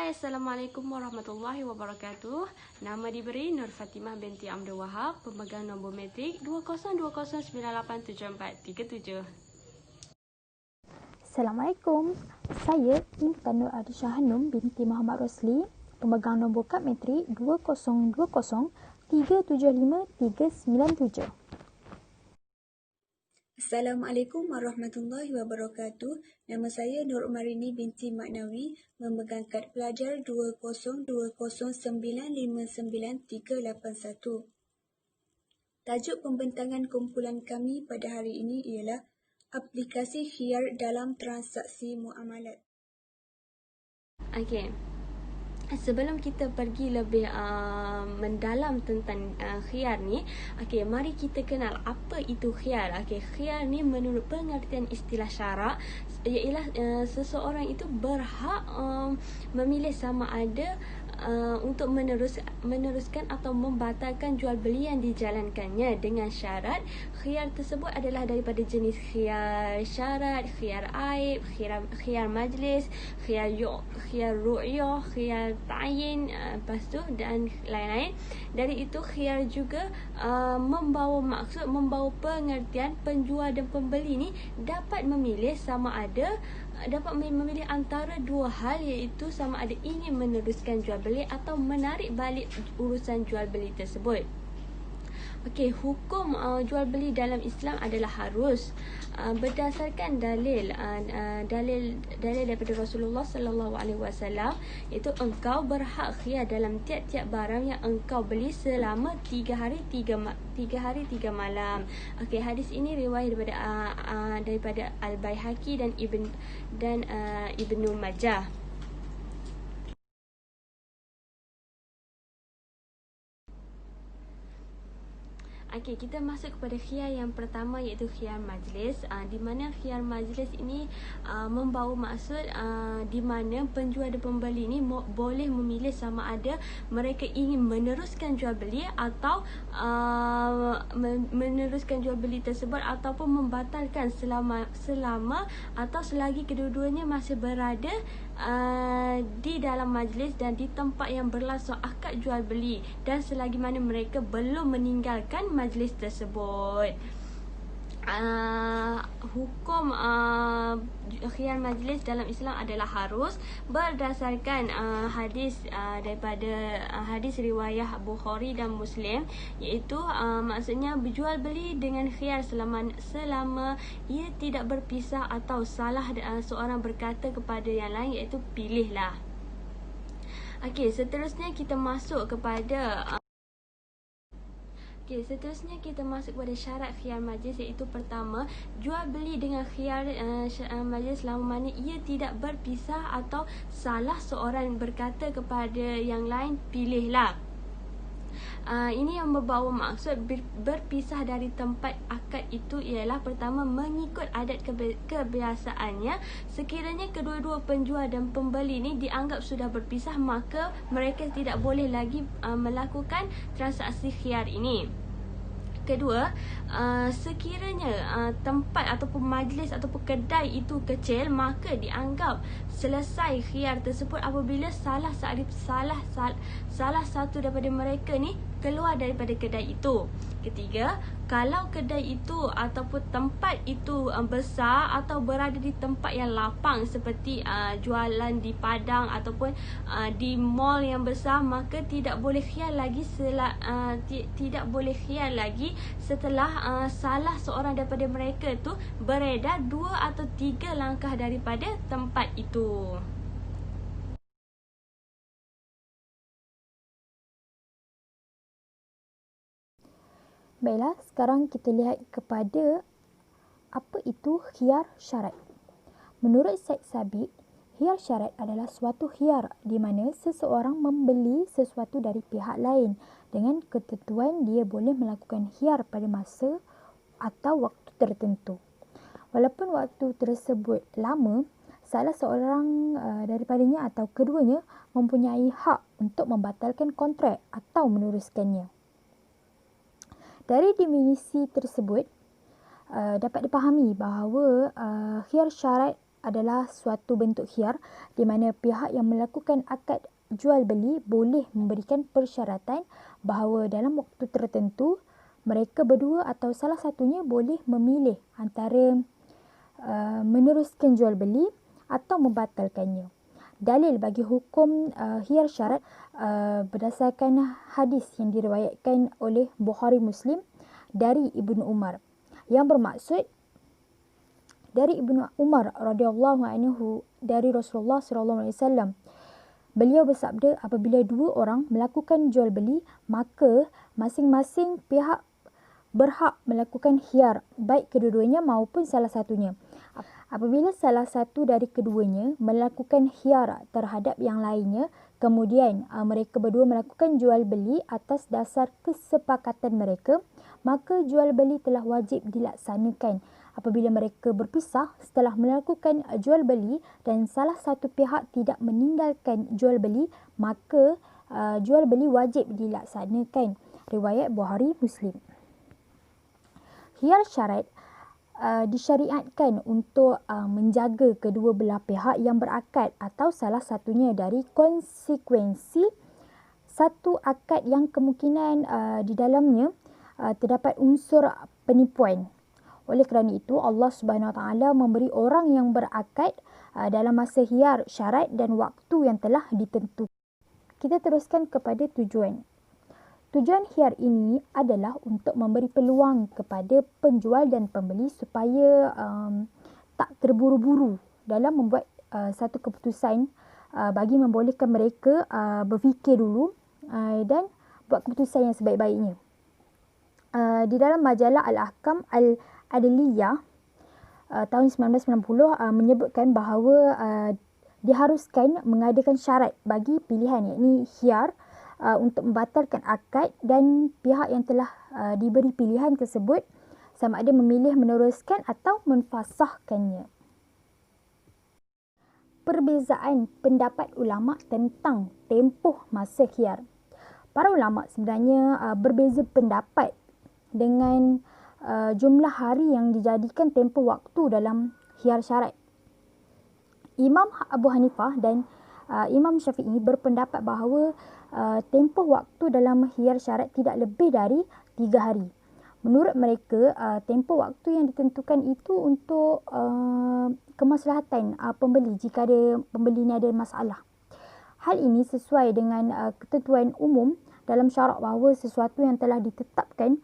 Hai, Assalamualaikum warahmatullahi wabarakatuh. Nama diberi Nur Fatimah binti Abdul Wahab, pemegang nombor metrik 2020987437. Assalamualaikum. Saya Intan Nur Adisha Hanum binti Muhammad Rosli, pemegang nombor kad metrik 2020375397. Assalamualaikum warahmatullahi wabarakatuh. Nama saya Nur Umarini binti Maknawi, memegang kad pelajar 2020959381. Tajuk pembentangan kumpulan kami pada hari ini ialah aplikasi khiyar dalam transaksi muamalat. Okey. Sebelum kita pergi lebih mendalam tentang khiyar ni, okey, mari kita kenal apa itu khiyar. Okey, khiyar ni menurut pengertian istilah syarak ialah seseorang itu berhak memilih sama ada untuk meneruskan atau membatalkan jual beli yang dijalankannya dengan syarat khiyar tersebut adalah daripada jenis khiyar syarat, khiyar aib, khiyar majlis, khiyar ru'yah, khiyar ta'yin, lepas tu dan lain-lain. Dari itu khiyar juga membawa pengertian penjual dan pembeli ni dapat memilih antara dua hal, iaitu sama ada ingin meneruskan jual beli atau menarik balik urusan jual beli tersebut. Okey, hukum jual beli dalam Islam adalah harus berdasarkan dalil daripada Rasulullah sallallahu alaihi wasallam, iaitu engkau berhak khiyar dalam tiap-tiap barang yang engkau beli selama 3 hari 3 malam. Okey, hadis ini riwayat daripada Al-Baihaqi dan Ibnu Majah. Okey, kita masuk kepada khiyar yang pertama, iaitu khiyar majlis. Di mana khiyar majlis ini membawa maksud di mana penjual dan pembeli ini boleh memilih sama ada mereka ingin meneruskan jual beli atau meneruskan jual beli tersebut ataupun membatalkan selama atau selagi kedua-duanya masih berada di dalam majlis dan di tempat yang berlangsung akad jual beli, dan selagi mana mereka belum meninggalkan majlis tersebut. Hukum khiyar majlis dalam Islam adalah harus berdasarkan hadis daripada hadis riwayah Bukhari dan Muslim, iaitu maksudnya berjual beli dengan khiyar selama ia tidak berpisah atau salah seorang berkata kepada yang lain, iaitu pilihlah. Okey, seterusnya kita masuk kepada kepada syarat khiyar majlis, iaitu pertama, jual beli dengan khiyar majlis selama mana ia tidak berpisah atau salah seorang berkata kepada yang lain, pilihlah. Ini yang membawa maksud berpisah dari tempat akad itu ialah pertama, mengikut adat kebiasaannya. Sekiranya kedua-dua penjual dan pembeli ini dianggap sudah berpisah, maka mereka tidak boleh lagi melakukan transaksi khiyar ini. Kedua, sekiranya tempat ataupun majlis ataupun kedai itu kecil, maka dianggap selesai khiyar tersebut apabila salah satu daripada mereka ni keluar daripada kedai itu. Ketiga, kalau kedai itu ataupun tempat itu besar atau berada di tempat yang lapang seperti jualan di padang ataupun di mall yang besar, maka tidak boleh khiyar lagi setelah salah seorang daripada mereka tu beredar 2 atau 3 langkah daripada tempat itu. Baiklah, sekarang kita lihat kepada apa itu khiyar syarat. Menurut Syed Sabiq, khiyar syarat adalah suatu khiyar di mana seseorang membeli sesuatu dari pihak lain dengan ketentuan dia boleh melakukan khiyar pada masa atau waktu tertentu. Walaupun waktu tersebut lama, salah seorang daripadanya atau keduanya mempunyai hak untuk membatalkan kontrak atau meneruskannya. Dari definisi tersebut dapat dipahami bahawa khiyar syarat adalah suatu bentuk khiyar di mana pihak yang melakukan akad jual beli boleh memberikan persyaratan bahawa dalam waktu tertentu mereka berdua atau salah satunya boleh memilih antara meneruskan jual beli atau membatalkannya. Dalil bagi hukum khiyar syarat berdasarkan hadis yang diriwayatkan oleh Bukhari Muslim dari Ibnu Umar, yang bermaksud dari Ibnu Umar radhiyallahu anhu dari Rasulullah sallallahu alaihi wasallam. Beliau bersabda, apabila dua orang melakukan jual beli, maka masing-masing pihak berhak melakukan khiyar, baik kedua-duanya maupun salah satunya. Apabila salah satu dari keduanya melakukan khiyar terhadap yang lainnya, kemudian mereka berdua melakukan jual beli atas dasar kesepakatan mereka, maka jual beli telah wajib dilaksanakan. Apabila mereka berpisah setelah melakukan jual beli dan salah satu pihak tidak meninggalkan jual beli, maka jual beli wajib dilaksanakan. Riwayat Bukhari Muslim. Khiyar syarat disyariatkan untuk menjaga kedua belah pihak yang berakad atau salah satunya dari konsekuensi satu akad yang kemungkinan di dalamnya terdapat unsur penipuan. Oleh kerana itu, Allah Subhanahu Wa Taala memberi orang yang berakad dalam masa khiyar syarat dan waktu yang telah ditentukan. Kita teruskan kepada tujuan. Tujuan khiyar ini adalah untuk memberi peluang kepada penjual dan pembeli supaya tak terburu-buru dalam membuat satu keputusan, bagi membolehkan mereka berfikir dulu dan buat keputusan yang sebaik-baiknya. Di dalam majalah Al-Ahkam Al-Adliyah tahun 1990 menyebutkan bahawa diharuskan mengadakan syarat bagi pilihan, iaitu khiyar, untuk membatalkan akad, dan pihak yang telah diberi pilihan tersebut sama ada memilih meneruskan atau menfasahkannya. Perbezaan pendapat ulama tentang tempoh masa khiyar. Para ulama sebenarnya berbeza pendapat dengan jumlah hari yang dijadikan tempoh waktu dalam khiyar syarat. Imam Abu Hanifah dan Imam Syafi'i berpendapat bahawa tempoh waktu dalam khiyar syarat tidak lebih dari 3 hari. Menurut mereka, tempoh waktu yang ditentukan itu untuk kemaslahatan pembeli jika pembeli ini ada masalah. Hal ini sesuai dengan ketentuan umum dalam syarak bahawa sesuatu yang telah ditetapkan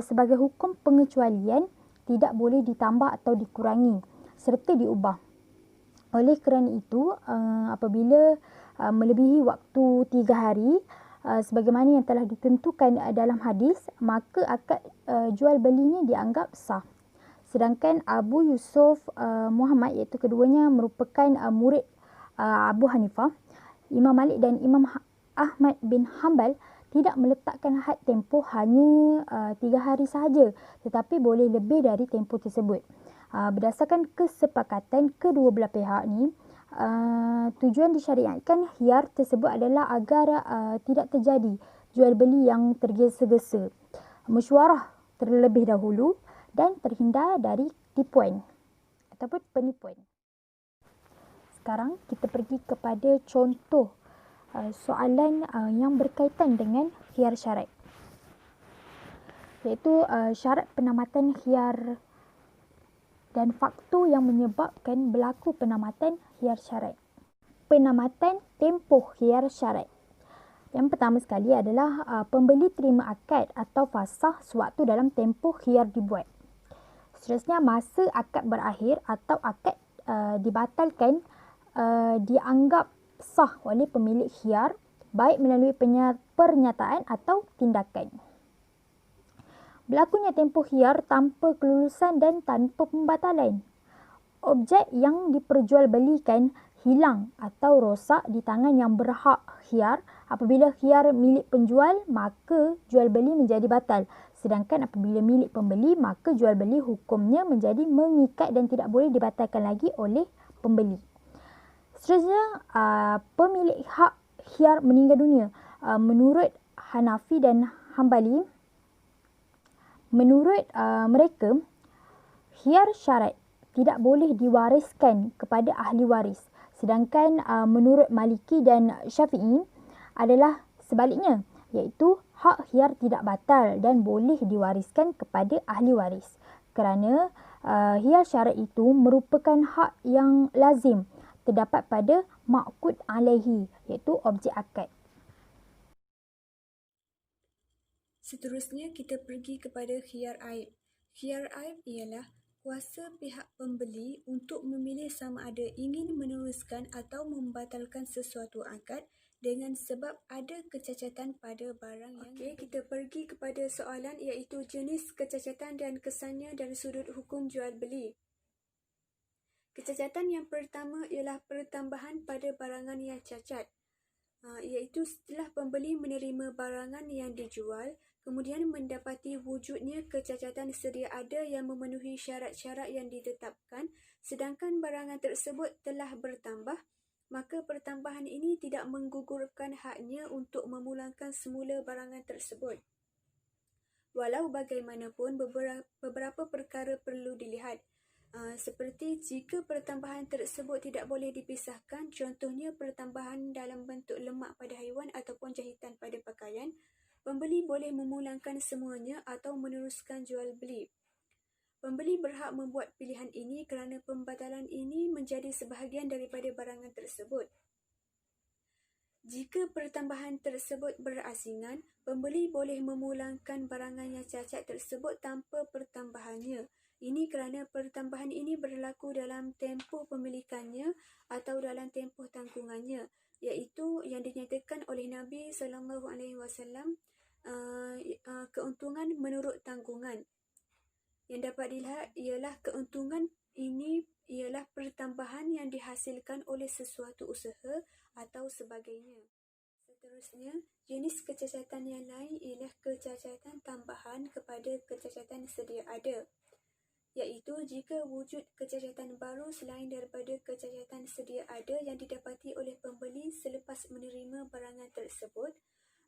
sebagai hukum pengecualian tidak boleh ditambah atau dikurangi serta diubah. Oleh kerana itu, apabila melebihi waktu 3 hari, sebagaimana yang telah ditentukan dalam hadis, maka akad jual belinya dianggap sah. Sedangkan Abu Yusuf Muhammad, iaitu keduanya merupakan murid Abu Hanifah, Imam Malik dan Imam Ahmad bin Hanbal tidak meletakkan had tempoh hanya 3 hari sahaja, tetapi boleh lebih dari tempoh tersebut. Berdasarkan kesepakatan kedua belah pihak ni, tujuan disyariatkan khiyar tersebut adalah agar tidak terjadi jual beli yang tergesa-gesa, mesyuarah terlebih dahulu dan terhindar dari tipuan ataupun penipuan. Sekarang kita pergi kepada contoh soalan yang berkaitan dengan khiyar syarat, iaitu syarat penamatan khiyar dan faktor yang menyebabkan berlaku penamatan khiyar syarat. Penamatan tempoh khiyar syarat. Yang pertama sekali adalah pembeli terima akad atau fasah sewaktu dalam tempoh khiyar dibuat. Seterusnya, masa akad berakhir atau akad dibatalkan dianggap sah oleh pemilik khiyar, baik melalui pernyataan atau tindakan. Berlakunya tempoh khiyar tanpa kelulusan dan tanpa pembatalan. Objek yang diperjualbelikan hilang atau rosak di tangan yang berhak khiyar. Apabila khiyar milik penjual, maka jual beli menjadi batal. Sedangkan apabila milik pembeli, maka jual beli hukumnya menjadi mengikat dan tidak boleh dibatalkan lagi oleh pembeli. Seterusnya, pemilik hak khiyar meninggal dunia. Menurut Hanafi dan Hambali, menurut mereka, khiyar syarat tidak boleh diwariskan kepada ahli waris. Sedangkan menurut Maliki dan Syafi'i adalah sebaliknya, iaitu hak khiyar tidak batal dan boleh diwariskan kepada ahli waris. Kerana khiyar syarat itu merupakan hak yang lazim terdapat pada ma'qud alaihi, iaitu objek akad. Seterusnya kita pergi kepada khiyar aib. Khiyar aib ialah kuasa pihak pembeli untuk memilih sama ada ingin meneruskan atau membatalkan sesuatu akad dengan sebab ada kecacatan pada barang yang kita pergi kepada soalan iaitu jenis kecacatan dan kesannya dari sudut hukum jual beli. Kecacatan yang pertama ialah pertambahan pada barangan yang cacat, iaitu setelah pembeli menerima barangan yang dijual, kemudian mendapati wujudnya kecacatan sedia ada yang memenuhi syarat-syarat yang ditetapkan, sedangkan barangan tersebut telah bertambah, maka pertambahan ini tidak menggugurkan haknya untuk memulangkan semula barangan tersebut. Walau bagaimanapun, beberapa perkara perlu dilihat. Seperti jika pertambahan tersebut tidak boleh dipisahkan, contohnya pertambahan dalam bentuk lemak pada haiwan ataupun jahitan pada pakaian, pembeli boleh memulangkan semuanya atau meneruskan jual beli. Pembeli berhak membuat pilihan ini kerana pembatalan ini menjadi sebahagian daripada barangan tersebut. Jika pertambahan tersebut berasingan, pembeli boleh memulangkan barangan yang cacat tersebut tanpa pertambahannya. Ini kerana pertambahan ini berlaku dalam tempoh pemilikannya atau dalam tempoh tanggungannya, iaitu yang dinyatakan oleh Nabi SAW, keuntungan menurut tanggungan. Yang dapat dilihat ialah keuntungan ini ialah pertambahan yang dihasilkan oleh sesuatu usaha atau sebagainya. Seterusnya, jenis kecacatan yang lain ialah kecacatan tambahan kepada kecacatan sedia ada, iaitu jika wujud kecacatan baru selain daripada kecacatan sedia ada yang didapati oleh pembeli selepas menerima barangan tersebut,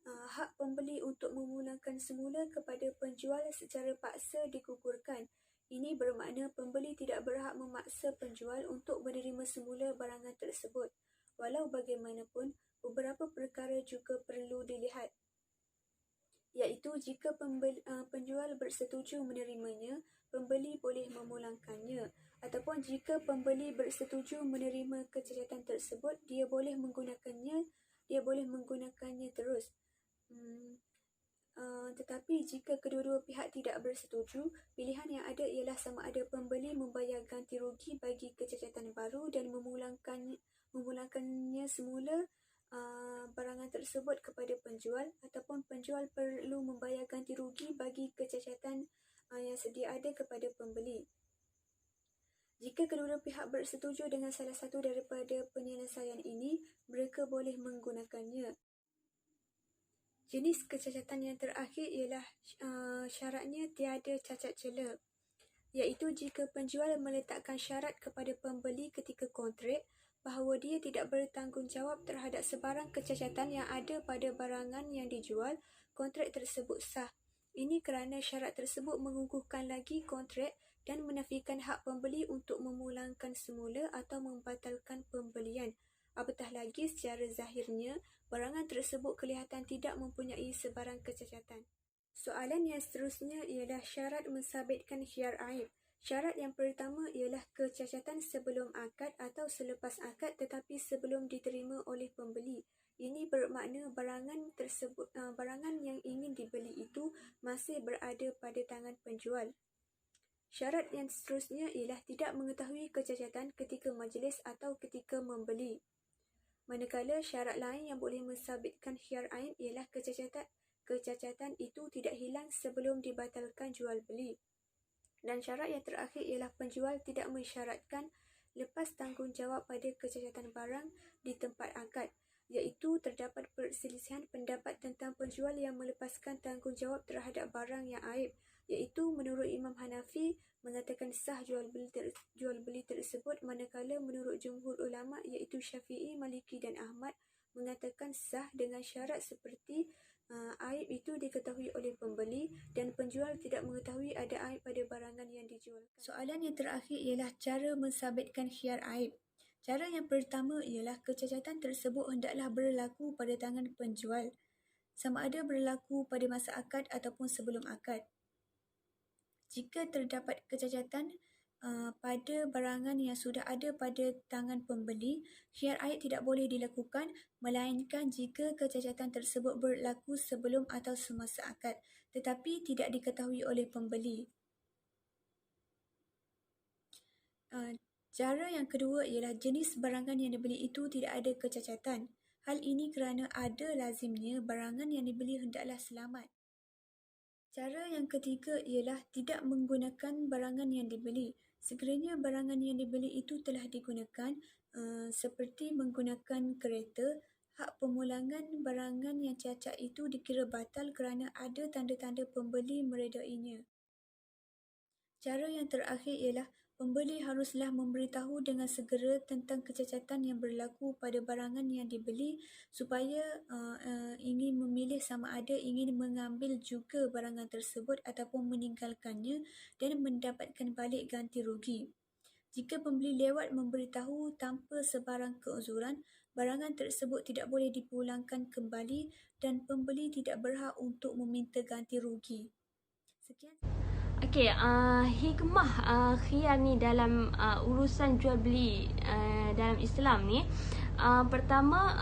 hak pembeli untuk memulangkan semula kepada penjual secara paksa digugurkan. Ini bermakna pembeli tidak berhak memaksa penjual untuk menerima semula barangan tersebut. Walau bagaimanapun, beberapa perkara juga perlu dilihat, iaitu jika penjual bersetuju menerimanya, pembeli boleh memulangkannya, ataupun jika pembeli bersetuju menerima kecacatan tersebut, dia boleh menggunakannya terus. Tetapi jika kedua-dua pihak tidak bersetuju, pilihan yang ada ialah sama ada pembeli membayar ganti rugi bagi kecacatan baru dan memulangkannya semula barangan tersebut kepada penjual, ataupun penjual perlu membayar ganti rugi bagi kecacatan yang sedia ada kepada pembeli. Jika kedua-dua pihak bersetuju dengan salah satu daripada penyelesaian ini, mereka boleh menggunakannya. Jenis kecacatan yang terakhir ialah syaratnya tiada cacat cela, iaitu jika penjual meletakkan syarat kepada pembeli ketika kontrak bahawa dia tidak bertanggungjawab terhadap sebarang kecacatan yang ada pada barangan yang dijual, kontrak tersebut sah. Ini kerana syarat tersebut mengukuhkan lagi kontrak dan menafikan hak pembeli untuk memulangkan semula atau membatalkan pembelian. Apatah lagi secara zahirnya, barangan tersebut kelihatan tidak mempunyai sebarang kecacatan. Soalan yang seterusnya ialah syarat mensabitkan khiyar aib. Syarat yang pertama ialah kecacatan sebelum akad atau selepas akad tetapi sebelum diterima oleh pembeli. Ini bermakna barangan yang ingin dibeli itu masih berada pada tangan penjual. Syarat yang seterusnya ialah tidak mengetahui kecacatan ketika majlis atau ketika membeli. Manakala syarat lain yang boleh mensabitkan khiyar aib ialah kecacatan itu tidak hilang sebelum dibatalkan jual beli. Dan syarat yang terakhir ialah penjual tidak mensyaratkan lepas tanggungjawab pada kecacatan barang di tempat akad, iaitu terdapat perselisihan pendapat tentang penjual yang melepaskan tanggungjawab terhadap barang yang aib, iaitu menurut Imam Hanafi mengatakan sah jual beli tersebut, manakala menurut jumhur ulama iaitu Syafi'i, Maliki dan Ahmad mengatakan sah dengan syarat seperti Aib itu diketahui oleh pembeli dan penjual tidak mengetahui ada aib pada barangan yang dijual. Soalan yang terakhir ialah cara mensabitkan khiyar aib. Cara yang pertama ialah kecacatan tersebut hendaklah berlaku pada tangan penjual, sama ada berlaku pada masa akad ataupun sebelum akad. Jika terdapat kecacatan pada barangan yang sudah ada pada tangan pembeli, khiyar aib tidak boleh dilakukan melainkan jika kecacatan tersebut berlaku sebelum atau semasa akad tetapi tidak diketahui oleh pembeli. Cara yang kedua ialah jenis barangan yang dibeli itu tidak ada kecacatan. Hal ini kerana ada lazimnya barangan yang dibeli hendaklah selamat. Cara yang ketiga ialah tidak menggunakan barangan yang dibeli. Sekiranya barangan yang dibeli itu telah digunakan seperti menggunakan kereta, hak pemulangan barangan yang cacat itu dikira batal kerana ada tanda-tanda pembeli meredainya. Cara yang terakhir ialah pembeli haruslah memberitahu dengan segera tentang kecacatan yang berlaku pada barangan yang dibeli supaya ingin memilih sama ada ingin mengambil juga barangan tersebut ataupun meninggalkannya dan mendapatkan balik ganti rugi. Jika pembeli lewat memberitahu tanpa sebarang keuzuran, barangan tersebut tidak boleh dipulangkan kembali dan pembeli tidak berhak untuk meminta ganti rugi. Sekian. Okey, hikmah khiyar ni dalam urusan jual beli dalam Islam ni, pertama,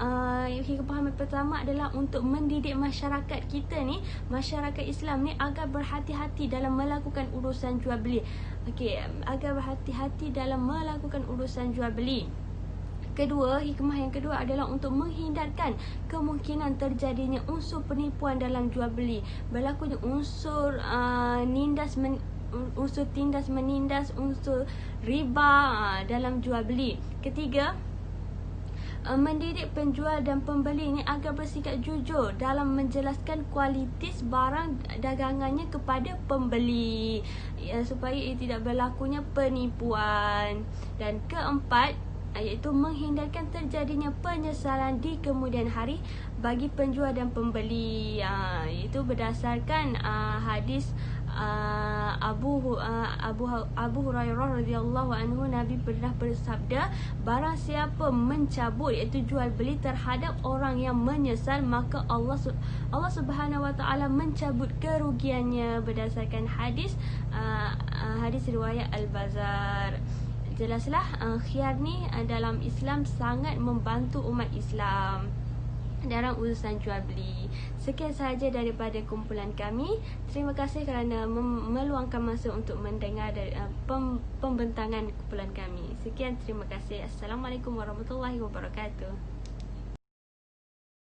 hikmah pertama adalah untuk mendidik masyarakat kita ni, masyarakat Islam ni agar berhati-hati dalam melakukan urusan jual beli. Okey, agar berhati-hati dalam melakukan urusan jual beli. Kedua, hikmah yang kedua adalah untuk menghindarkan kemungkinan terjadinya unsur penipuan dalam jual beli. Berlakunya unsur unsur tindas menindas, unsur riba dalam jual beli. Ketiga, mendidik penjual dan pembeli ini agar bersikap jujur dalam menjelaskan kualitas barang dagangannya kepada pembeli, supaya tidak berlakunya penipuan. Dan keempat, iaitu menghindarkan terjadinya penyesalan di kemudian hari bagi penjual dan pembeli. Itu berdasarkan hadis Abu Hurairah radhiyallahu anhu. Nabi pernah bersabda, barang siapa mencabut iaitu jual beli terhadap orang yang menyesal, maka Allah Subhanahu wa taala mencabut kerugiannya. Berdasarkan hadis riwayat Al-Bazar. Jelaslah khiyar ni dalam Islam sangat membantu umat Islam dalam urusan jual beli. Sekian sahaja daripada kumpulan kami. Terima kasih kerana meluangkan masa untuk mendengar dari pembentangan kumpulan kami. Sekian, terima kasih. Assalamualaikum warahmatullahi wabarakatuh.